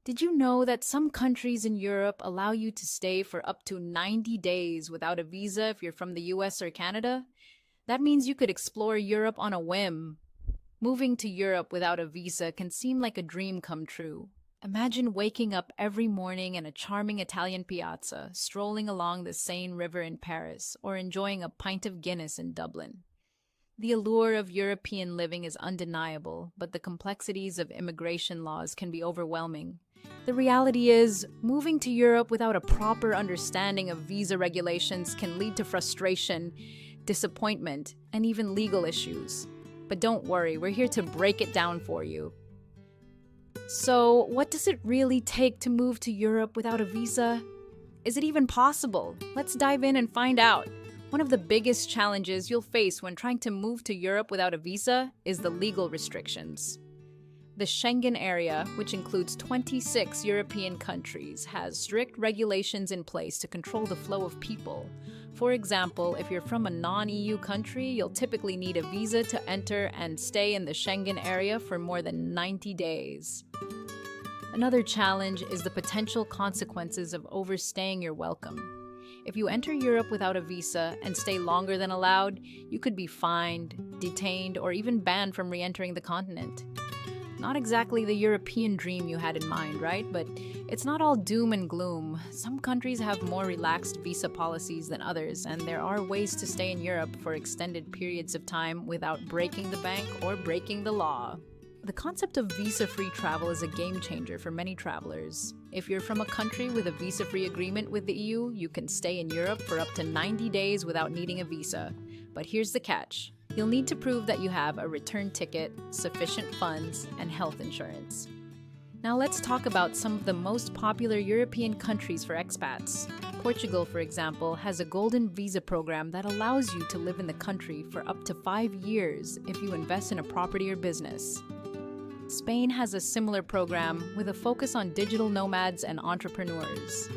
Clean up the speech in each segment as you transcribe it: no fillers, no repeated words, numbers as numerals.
Did you know that some countries in Europe allow you to stay for up to 90 days without a visa if you're from the US or Canada? That means you could explore Europe on a whim. Moving to Europe without a visa can seem like a dream come true. Imagine waking up every morning in a charming Italian piazza, strolling along the Seine River in Paris, or enjoying a pint of Guinness in Dublin. The allure of European living is undeniable, but the complexities of immigration laws can be overwhelming. The reality is, moving to Europe without a proper understanding of visa regulations can lead to frustration, disappointment, and even legal issues. But don't worry, we're here to break it down for you. So, what does it really take to move to Europe without a visa? Is it even possible? Let's dive in and find out. One of the biggest challenges you'll face when trying to move to Europe without a visa is the legal restrictions. The Schengen Area, which includes 26 European countries, has strict regulations in place to control the flow of people. For example, if you're from a non-EU country, you'll typically need a visa to enter and stay in the Schengen Area for more than 90 days. Another challenge is the potential consequences of overstaying your welcome. If you enter Europe without a visa and stay longer than allowed, you could be fined, detained, or even banned from re-entering the continent. Not exactly the European dream you had in mind, right? But it's not all doom and gloom. Some countries have more relaxed visa policies than others, and there are ways to stay in Europe for extended periods of time without breaking the bank or breaking the law. The concept of visa-free travel is a game changer for many travelers. If you're from a country with a visa-free agreement with the EU, you can stay in Europe for up to 90 days without needing a visa. But here's the catch. You'll need to prove that you have a return ticket, sufficient funds, and health insurance. Now let's talk about some of the most popular European countries for expats. Portugal, for example, has a golden visa program that allows you to live in the country for up to 5 years if you invest in a property or business. Spain has a similar program with a focus on digital nomads and entrepreneurs.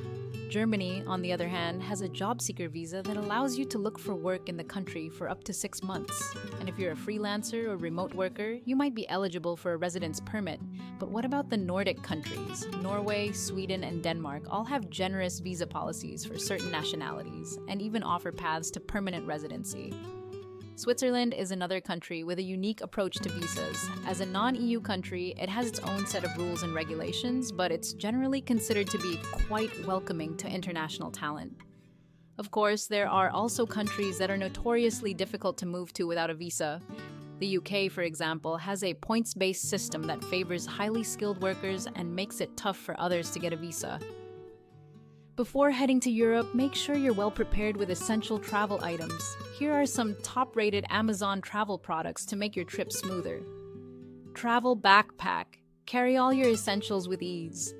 Germany, on the other hand, has a job seeker visa that allows you to look for work in the country for up to 6 months. And if you're a freelancer or remote worker, you might be eligible for a residence permit. But what about the Nordic countries? Norway, Sweden, and Denmark all have generous visa policies for certain nationalities and even offer paths to permanent residency. Switzerland is another country with a unique approach to visas. As a non-EU country, it has its own set of rules and regulations, but it's generally considered to be quite welcoming to international talent. Of course, there are also countries that are notoriously difficult to move to without a visa. The UK, for example, has a points-based system that favors highly skilled workers and makes it tough for others to get a visa. Before heading to Europe, make sure you're well prepared with essential travel items. Here are some top-rated Amazon travel products to make your trip smoother. Travel backpack. Carry all your essentials with ease.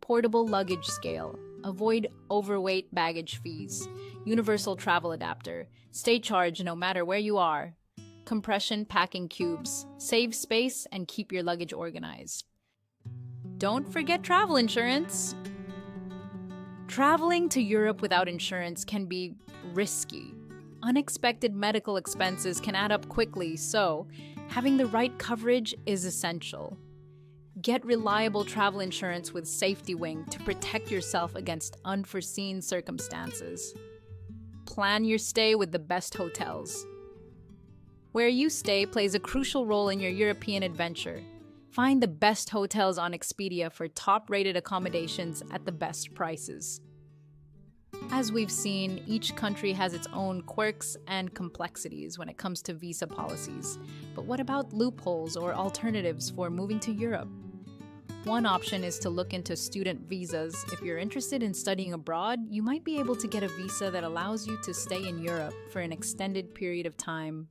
Portable luggage scale. Avoid overweight baggage fees. Universal travel adapter. Stay charged no matter where you are. Compression packing cubes. Save space and keep your luggage organized. Don't forget travel insurance. Traveling to Europe without insurance can be risky. Unexpected medical expenses can add up quickly, so having the right coverage is essential. Get reliable travel insurance with Safety Wing to protect yourself against unforeseen circumstances. Plan your stay with the best hotels. Where you stay plays a crucial role in your European adventure. Find the best hotels on Expedia for top-rated accommodations at the best prices. As we've seen, each country has its own quirks and complexities when it comes to visa policies. But what about loopholes or alternatives for moving to Europe? One option is to look into student visas. If you're interested in studying abroad, you might be able to get a visa that allows you to stay in Europe for an extended period of time.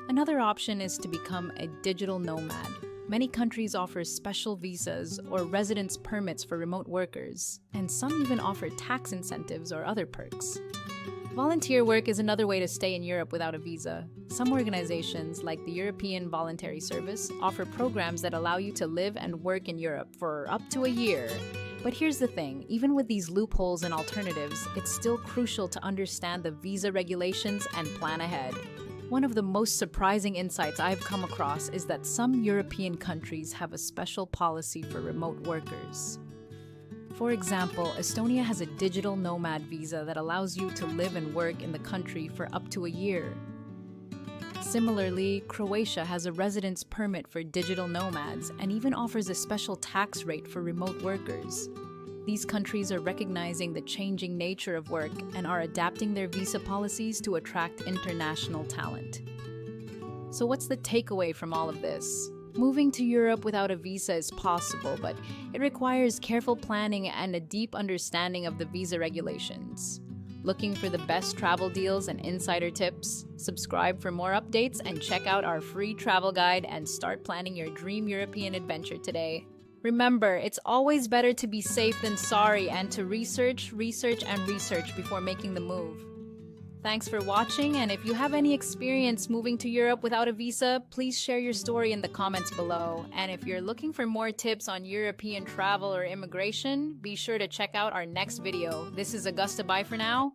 Another option is to become a digital nomad. Many countries offer special visas or residence permits for remote workers, and some even offer tax incentives or other perks. Volunteer work is another way to stay in Europe without a visa. Some organizations, like the European Voluntary Service, offer programs that allow you to live and work in Europe for up to a year. But here's the thing, even with these loopholes and alternatives, it's still crucial to understand the visa regulations and plan ahead. One of the most surprising insights I've come across is that some European countries have a special policy for remote workers. For example, Estonia has a digital nomad visa that allows you to live and work in the country for up to a year. Similarly, Croatia has a residence permit for digital nomads and even offers a special tax rate for remote workers. These countries are recognizing the changing nature of work and are adapting their visa policies to attract international talent. So what's the takeaway from all of this? Moving to Europe without a visa is possible, but it requires careful planning and a deep understanding of the visa regulations. Looking for the best travel deals and insider tips? Subscribe for more updates and check out our free travel guide and start planning your dream European adventure today. Remember, it's always better to be safe than sorry and to research before making the move. Thanks for watching, and if you have any experience moving to Europe without a visa, please share your story in the comments below. And if you're looking for more tips on European travel or immigration, be sure to check out our next video. This is Augusta, bye for now.